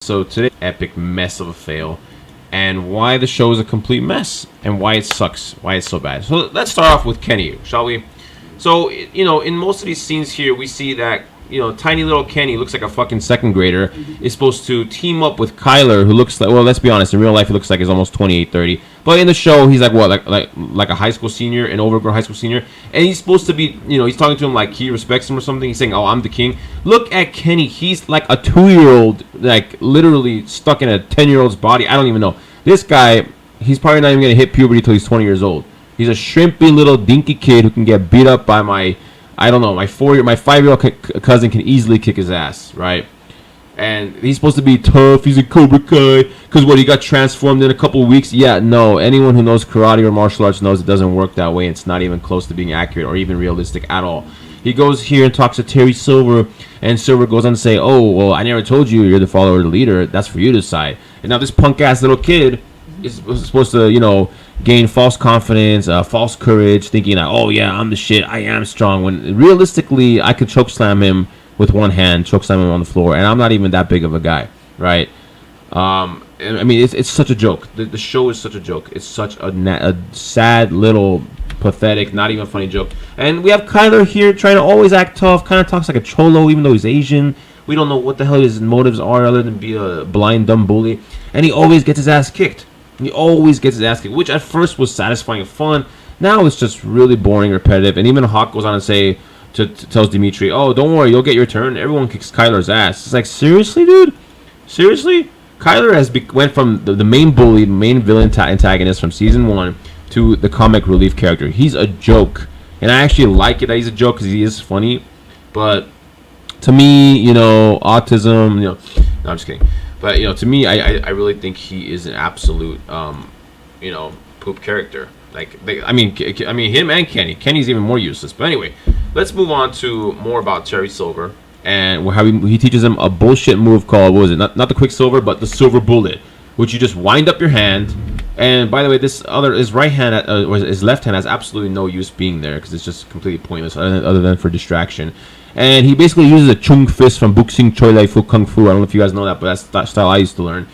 So today, epic mess of a fail, and why the show is a complete mess, and why it sucks, why it's so bad. So let's start off with Kenny, shall we? So in most of these scenes here, we see that tiny little Kenny looks like a fucking second grader. Is supposed to team up with Kyler, who looks like, well, let's be honest, in real life he looks like he's almost 28, 30. But in the show, he's like what, like a high school senior, an overgrown high school senior, and he's supposed to be, he's talking to him like he respects him or something. He's saying, "Oh, I'm the king." Look at Kenny. He's like a 2-year-old, like literally stuck in a 10-year-old's body. I don't even know. This guy, he's probably not even gonna hit puberty until he's 20 years old. He's a shrimpy little dinky kid who can get beat up by my 5-year-old cousin can easily kick his ass, right? And he's supposed to be tough. He's a Cobra Kai. Because he got transformed in a couple of weeks? Yeah, no. Anyone who knows karate or martial arts knows it doesn't work that way. It's not even close to being accurate or even realistic at all. He goes here and talks to Terry Silver, and Silver goes on to say, "Oh, well, I never told you you're the follower or the leader. That's for you to decide." And now this punk-ass little kid is supposed to, gain false confidence, false courage, thinking that, "Oh, yeah, I'm the shit. I am strong." When realistically, I could chokeslam him with one hand, chokeslam him on the floor, and I'm not even that big of a guy, right? I mean, it's such a joke. The show is such a joke. It's such a sad little pathetic, not even funny joke. And we have Kyler here trying to always act tough, kind of talks like a cholo, even though he's Asian. We don't know what the hell his motives are other than be a blind, dumb bully. And he always gets his ass kicked. Which at first was satisfying and fun. Now it's just really boring, repetitive. And even Hawk goes on to tells Dimitri, "Oh, don't worry, you'll get your turn. Everyone kicks Kyler's ass." It's like, seriously, dude? Seriously? Kyler went from the main bully, main villain antagonist from season 1 to the comic relief character. He's a joke. And I actually like it that he's a joke because he is funny. But to me, autism, no, I'm just kidding. But, to me, I really think he is an absolute, poop character. I mean, him and Kenny. Kenny's even more useless. But anyway, let's move on to more about Terry Silver. And how he teaches him a bullshit move called, what was it? Not the Quicksilver, but the Silver Bullet, which you just wind up your hand. And by the way, his right hand or his left hand has absolutely no use being there because it's just completely pointless other than for distraction. And he basically uses a chung fist from Buxing Choi Lai Fu Kung Fu. I don't know if you guys know that, but that's the style I used to learn.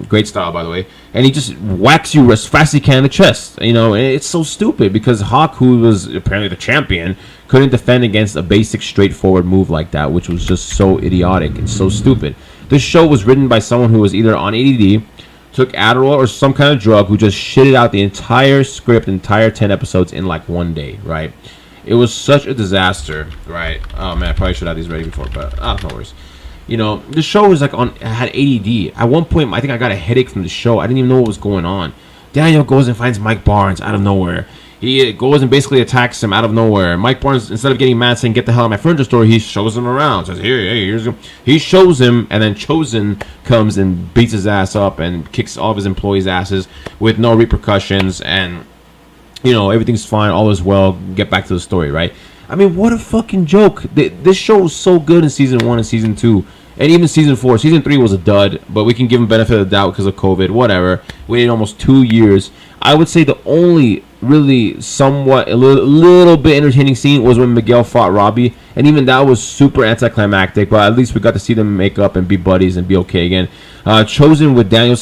Great style, by the way. And he just whacks you as fast as he can in the chest. And it's so stupid because Hawk, who was apparently the champion, couldn't defend against a basic, straightforward move like that, which was just so idiotic and so stupid. This show was written by someone who was either on ADD, took Adderall, or some kind of drug, who just shitted out the entire script, entire 10 episodes in like one day, right? It was such a disaster, right? Oh man, I probably should have these ready before, but no worries. The show was like had ADD. At one point, I think I got a headache from the show. I didn't even know what was going on. Daniel goes and finds Mike Barnes out of nowhere. He goes and basically attacks him out of nowhere. Mike Barnes, instead of getting mad saying, "Get the hell out of my furniture store," he shows him around. Says, here's him. He shows him, and then Chosen comes and beats his ass up and kicks all of his employees' asses with no repercussions. And, everything's fine. All is well. Get back to the story, right? I mean, what a fucking joke. This show was so good in season 1 and season 2. And even season 4. Season 3 was a dud, but we can give him benefit of the doubt because of COVID, whatever. We waited almost 2 years. I would say the only really somewhat a little bit entertaining scene was when Miguel fought Robbie, and even that was super anticlimactic, but at least we got to see them make up and be buddies and be okay again. Chosen with Daniel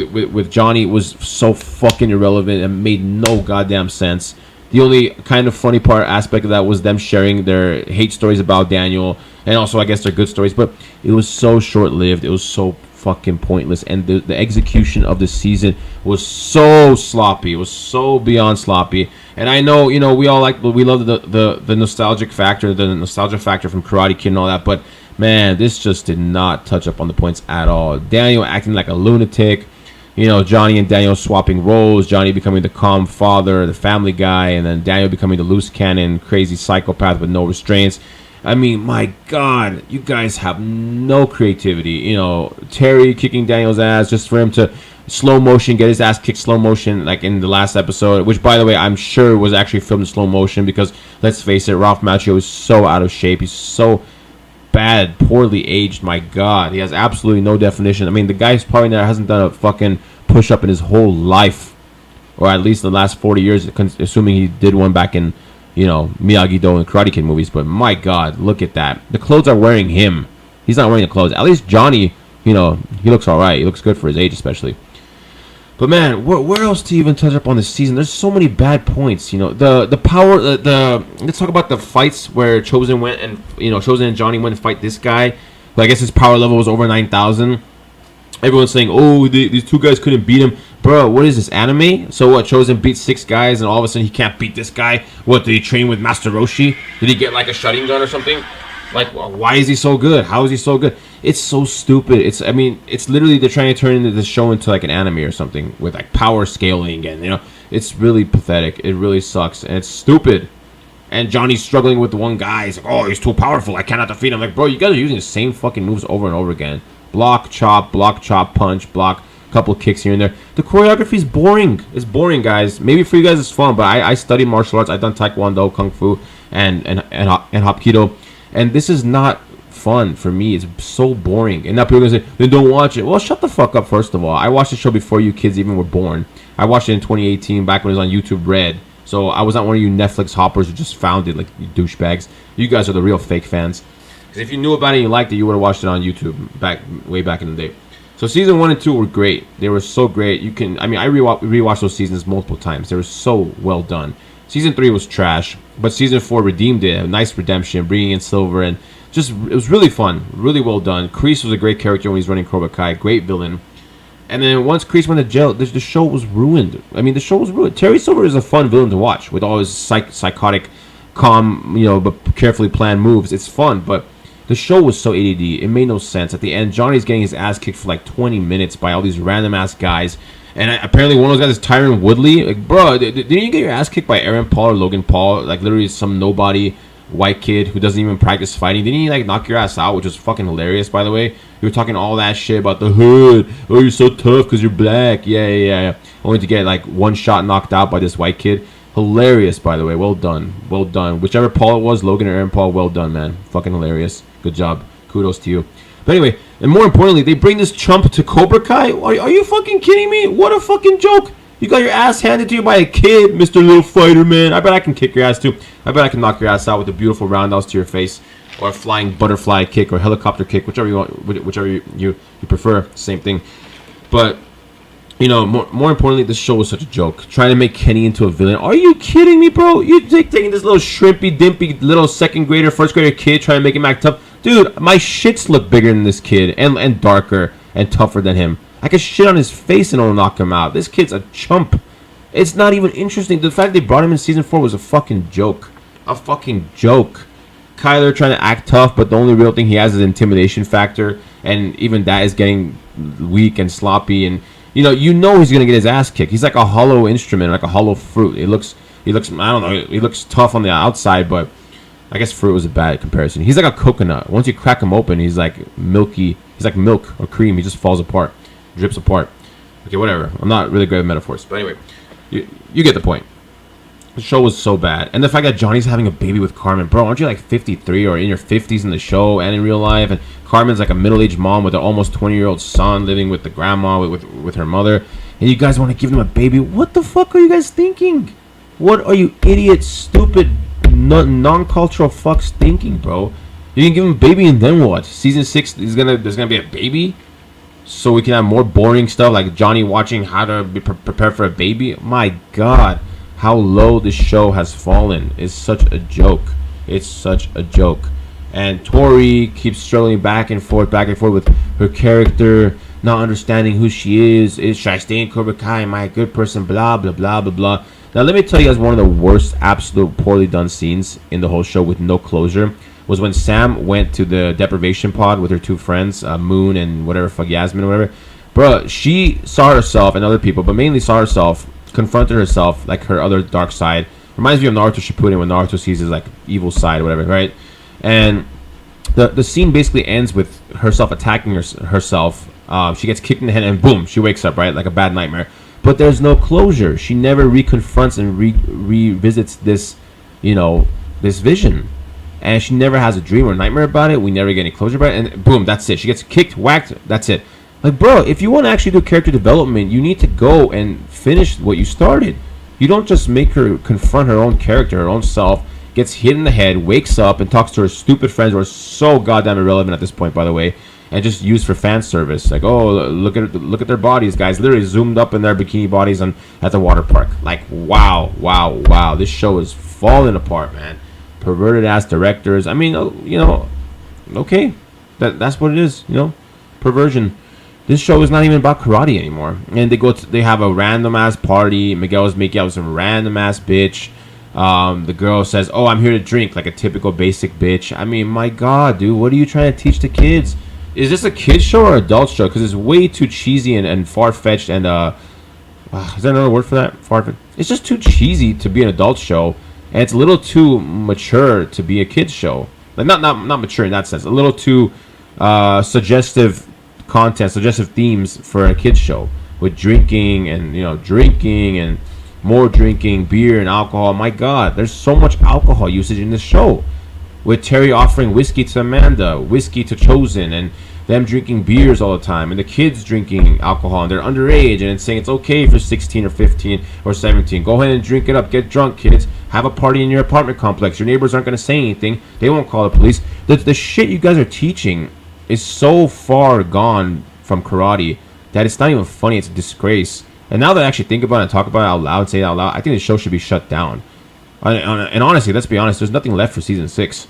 with Johnny was so fucking irrelevant and made no goddamn sense. The only kind of funny aspect of that was them sharing their hate stories about Daniel, and also I guess their good stories, but it was so short-lived. It was so fucking pointless, and the execution of the season was so sloppy. It was so beyond sloppy. And I know, we love the nostalgia factor from Karate Kid and all that, but man, this just did not touch up on the points at all. Daniel acting like a lunatic. Johnny and Daniel swapping roles, Johnny becoming the calm father, the family guy, and then Daniel becoming the loose cannon, crazy psychopath with no restraints. I mean, my God, you guys have no creativity. Terry kicking Daniel's ass just for him to slow motion, get his ass kicked slow motion, like in the last episode, which, by the way, I'm sure was actually filmed in slow motion because, let's face it, Ralph Macchio is so out of shape. He's so bad, poorly aged. My God, he has absolutely no definition. I mean, the guy's probably hasn't done a fucking push-up in his whole life, or at least the last 40 years, assuming he did one back in Miyagi-Do and Karate Kid movies. But my God, look at that. The clothes are wearing him. He's not wearing the clothes. At least Johnny he looks all right. He looks good for his age, especially. But man, where else to even touch up on this season? There's so many bad points. The power. Let's talk about the fights where Chosen went and Chosen and Johnny went and fight this guy. Who I guess his power level was over 9,000. Everyone's saying, oh, these two guys couldn't beat him. Bro, what is this, anime? So what, Chosen beat 6 guys and all of a sudden he can't beat this guy? What, did he train with Master Roshi? Did he get like a shutting gun or something? Like, why is he so good? How is he so good? It's so stupid. It's literally they're trying to turn this show into like an anime or something with like power scaling and, it's really pathetic. It really sucks and it's stupid. And Johnny's struggling with the one guy. He's like, oh, he's too powerful. I cannot defeat him. Like, bro, you guys are using the same fucking moves over and over again. Block, chop, punch, block, couple kicks here and there. The choreography is boring. It's boring, guys. Maybe for you guys it's fun, but I studied martial arts. I've done Taekwondo, Kung Fu, and Hapkido. And this is not fun for me. It's so boring. And now people are going to say, then don't watch it. Well, shut the fuck up, first of all. I watched the show before you kids even were born. I watched it in 2018, back when it was on YouTube Red. So I was not one of you Netflix hoppers who just found it like you douchebags. You guys are the real fake fans. Because if you knew about it and you liked it, you would have watched it on YouTube way back in the day. So season 1 and 2 were great. They were so great. I rewatched those seasons multiple times. They were so well done. Season 3 was trash, but season 4 redeemed it. A nice redemption, bringing in Silver, and it was really fun, really well done. Kreese was a great character when he's running Cobra Kai, great villain. And then once Kreese went to jail, the show was ruined. The show was ruined. Terry Silver is a fun villain to watch with all his psychotic, calm, but carefully planned moves. It's fun, but the show was so ADD. It made no sense. At the end, Johnny's getting his ass kicked for like 20 minutes by all these random ass guys. And apparently one of those guys is Tyron Woodley. Like, bro, didn't you get your ass kicked by Aaron Paul or Logan Paul? Like, literally some nobody white kid who doesn't even practice fighting. Didn't he, like, knock your ass out, which was fucking hilarious, by the way? You were talking all that shit about the hood. Oh, you're so tough because you're black. Yeah. Only to get, like, one shot knocked out by this white kid. Hilarious, by the way. Well done. Whichever Paul it was, Logan or Aaron Paul, well done, man. Fucking hilarious. Good job. Kudos to you. But anyway, and more importantly, they bring this chump to Cobra Kai? Are you fucking kidding me? What a fucking joke. You got your ass handed to you by a kid, Mr. Little Fighter, man. I bet I can kick your ass, too. I bet I can knock your ass out with a beautiful roundhouse to your face. Or a flying butterfly kick or helicopter kick, whichever you want, whichever you prefer. Same thing. But, more importantly, this show was such a joke. Trying to make Kenny into a villain. Are you kidding me, bro? You taking this little shrimpy, dimpy, little second grader, first grader kid, trying to make him act tough. Dude, my shits look bigger than this kid and darker and tougher than him. I could shit on his face and it'll knock him out. This kid's a chump. It's not even interesting. The fact they brought him in season 4 was a fucking joke. A fucking joke. Kyler trying to act tough, but the only real thing he has is intimidation factor. And even that is getting weak and sloppy. And, he's going to get his ass kicked. He's like a hollow instrument, like a hollow fruit. He looks, I don't know, he looks tough on the outside, but I guess fruit was a bad comparison. He's like a coconut. Once you crack him open, he's like milky. He's like milk or cream. He just falls apart, drips apart. Okay, whatever. I'm not really great with metaphors, but anyway, you get the point. The show was so bad, and the fact that Johnny's having a baby with Carmen, bro. Aren't you like 53 or in your 50s in the show and in real life? And Carmen's like a middle-aged mom with an almost 20-year-old son living with the grandma with her mother, and you guys want to give them a baby? What the fuck are you guys thinking? What are you idiots, stupid, non-cultural fucks thinking, bro? You can give him a baby and then what? Season 6 there's gonna be a baby, so we can have more boring stuff like Johnny watching how to be prepared for a baby. My God, how low this show has fallen. It's such a joke. It's such a joke. And Tori keeps struggling back and forth with her character, not understanding who she is. Should I stay in Cobra Kai? Am I a good person? Blah blah blah blah blah. Now, let me tell you guys one of the worst, absolute poorly done scenes in the whole show with no closure was when Sam went to the deprivation pod with her two friends, Moon and whatever, fuck Yasmin or whatever. Bruh, she saw herself and other people, but mainly saw herself, confronted herself, like her other dark side. Reminds me of Naruto Shippuden when Naruto sees his, like, evil side or whatever, right? And the scene basically ends with herself attacking herself. She gets kicked in the head and boom, she wakes up, right? Like a bad nightmare. But there's no closure. She never reconfronts and revisits this, this vision. And she never has a dream or nightmare about it. We never get any closure about it. And boom, that's it. She gets kicked, whacked, that's it. Like, bro, if you want to actually do character development, you need to go and finish what you started. You don't just make her confront her own character, her own self, gets hit in the head, wakes up, and talks to her stupid friends who are so goddamn irrelevant at this point, by the way. and just used for fan service. Like, oh, look at their bodies, guys. Literally zoomed up in their bikini bodies at the water park. Like, wow. This show is falling apart, man. Perverted ass directors. I mean, okay, that's what it is. Perversion. This show is not even about karate anymore. And they have a random ass party. Miguel's making out with some random ass bitch. The girl says, "Oh, I'm here to drink," like a typical basic bitch. I mean, my God, dude, what are you trying to teach the kids? Is this a kids show or adult show? Because it's way too cheesy and far fetched. And is there another word for that? Far fetched. It's just too cheesy to be an adult show, and it's a little too mature to be a kids show. Like not mature in that sense. A little too suggestive content, suggestive themes for a kids show with drinking and drinking and more drinking, beer and alcohol. My God, there's so much alcohol usage in this show. With Terry offering whiskey to Amanda, whiskey to Chosen, and them drinking beers all the time, and the kids drinking alcohol, and they're underage, and it's saying it's okay for 16 or 15 or 17. Go ahead and drink it up. Get drunk, kids. Have a party in your apartment complex. Your neighbors aren't going to say anything. They won't call the police. The shit you guys are teaching is so far gone from karate that it's not even funny. It's a disgrace. And now that I actually think about it and talk about it out loud, say it out loud, I think the show should be shut down. And honestly, let's be honest, there's nothing left for season 6.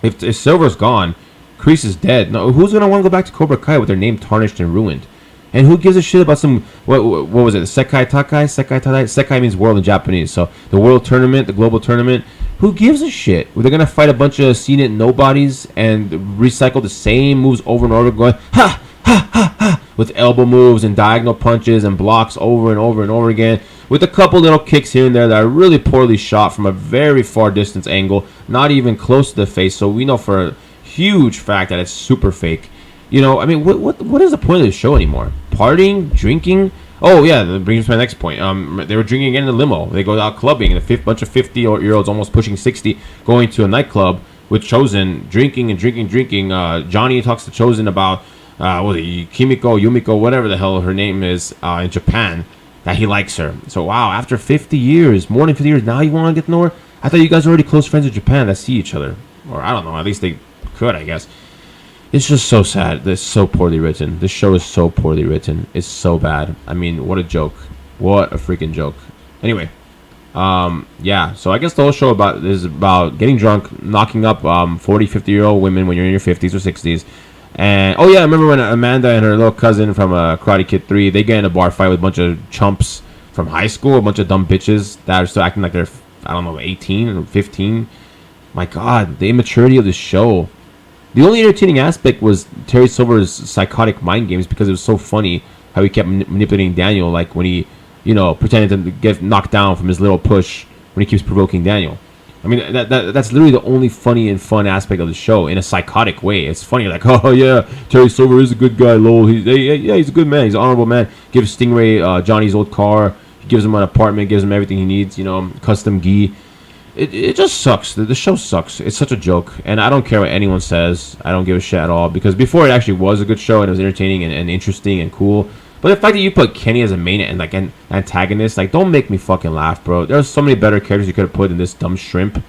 If Silver's gone, Kreese is dead. No, who's gonna want to go back to Cobra Kai with their name tarnished and ruined? And who gives a shit about some what was it? Sekai Takai? Sekai means world in Japanese. So the world tournament, the global tournament. Who gives a shit? They're gonna fight a bunch of seen it nobodies and recycle the same moves over and over, going ha ha ha ha with elbow moves and diagonal punches and blocks over and over and over again, with a couple little kicks here and there that are really poorly shot from a very far distance angle, not even close to the face. So we know for a huge fact that it's super fake. I mean, what is the point of this show anymore? Partying, drinking. Oh yeah, that brings me to my next point. They were drinking again in the limo. They go out clubbing, and a bunch of 50-year-olds, almost pushing 60, going to a nightclub with Chosen, drinking. Johnny talks to Chosen about Kimiko, Yumiko, whatever the hell her name is in Japan, that he likes her. So wow, after 50 years, more than 50 years, now you want to get to know her? I thought you guys were already close friends in Japan that see each other, or I don't know. At least they could, I guess. It's just so sad. It's so poorly written. This show is so poorly written. It's so bad. I mean, what a joke. What a freaking joke. Anyway, yeah. So I guess the whole show is about getting drunk, knocking up 40, 50-year-old women when you're in your 50s or 60s. And, oh yeah, I remember when Amanda and her little cousin from Karate Kid 3, they get in a bar fight with a bunch of chumps from high school, a bunch of dumb bitches that are still acting like they're, I don't know, 18 or 15. My God, the immaturity of this show. The only entertaining aspect was Terry Silver's psychotic mind games, because it was so funny how he kept manipulating Daniel, like when he, pretended to get knocked down from his little push when he keeps provoking Daniel. I mean, that's literally the only funny and fun aspect of the show in a psychotic way. It's funny, like, oh yeah, Terry Silver is a good guy, lol. He's a good man. He's an honorable man. Gives Stingray Johnny's old car. He gives him an apartment. Gives him everything he needs. Custom gi. It just sucks. The show sucks. It's such a joke, and I don't care what anyone says. I don't give a shit at all, because before it actually was a good show and it was entertaining and interesting and cool. But the fact that you put Kenny as a main and like an antagonist, like, don't make me fucking laugh, bro. There's so many better characters you could have put in this dumb shrimp.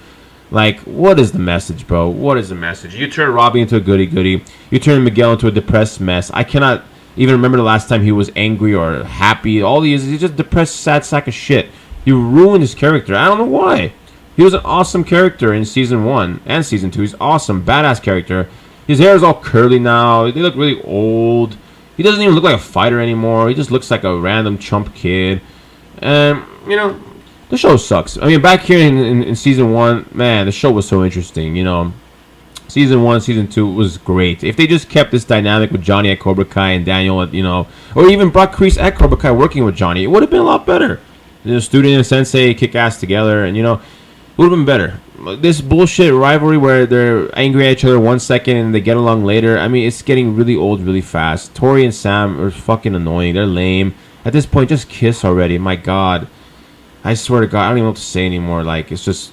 Like, what is the message, bro? What is the message? You turn Robbie into a goody-goody. You turn Miguel into a depressed mess. I cannot even remember the last time he was angry or happy. All he is, he's just a depressed, sad sack of shit. You ruined his character. I don't know why. He was an awesome character in Season 1 and Season 2. He's awesome, badass character. His hair is all curly now. They look really old. He doesn't even look like a fighter anymore. He just looks like a random chump kid. And, the show sucks. I mean, back here in Season 1, man, the show was so interesting, Season 1, Season 2 was great. If they just kept this dynamic with Johnny at Cobra Kai and Daniel at, or even brought Kreese at Cobra Kai working with Johnny, it would have been a lot better. Student and sensei kick ass together, and, it would have been better. This bullshit rivalry where they're angry at each other 1 second and they get along later, I mean, it's getting really old really fast. Tori and Sam are fucking annoying. They're lame. At this point, just kiss already. My God. I swear to God, I don't even know what to say anymore. Like, it's just,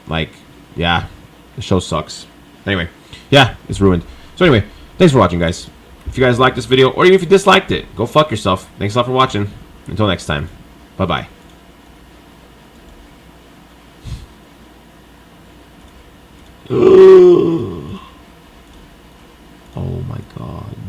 like, yeah, the show sucks. Anyway, yeah, it's ruined. So anyway, thanks for watching, guys. If you guys liked this video, or even if you disliked it, go fuck yourself. Thanks a lot for watching. Until next time, bye-bye. Oh my god.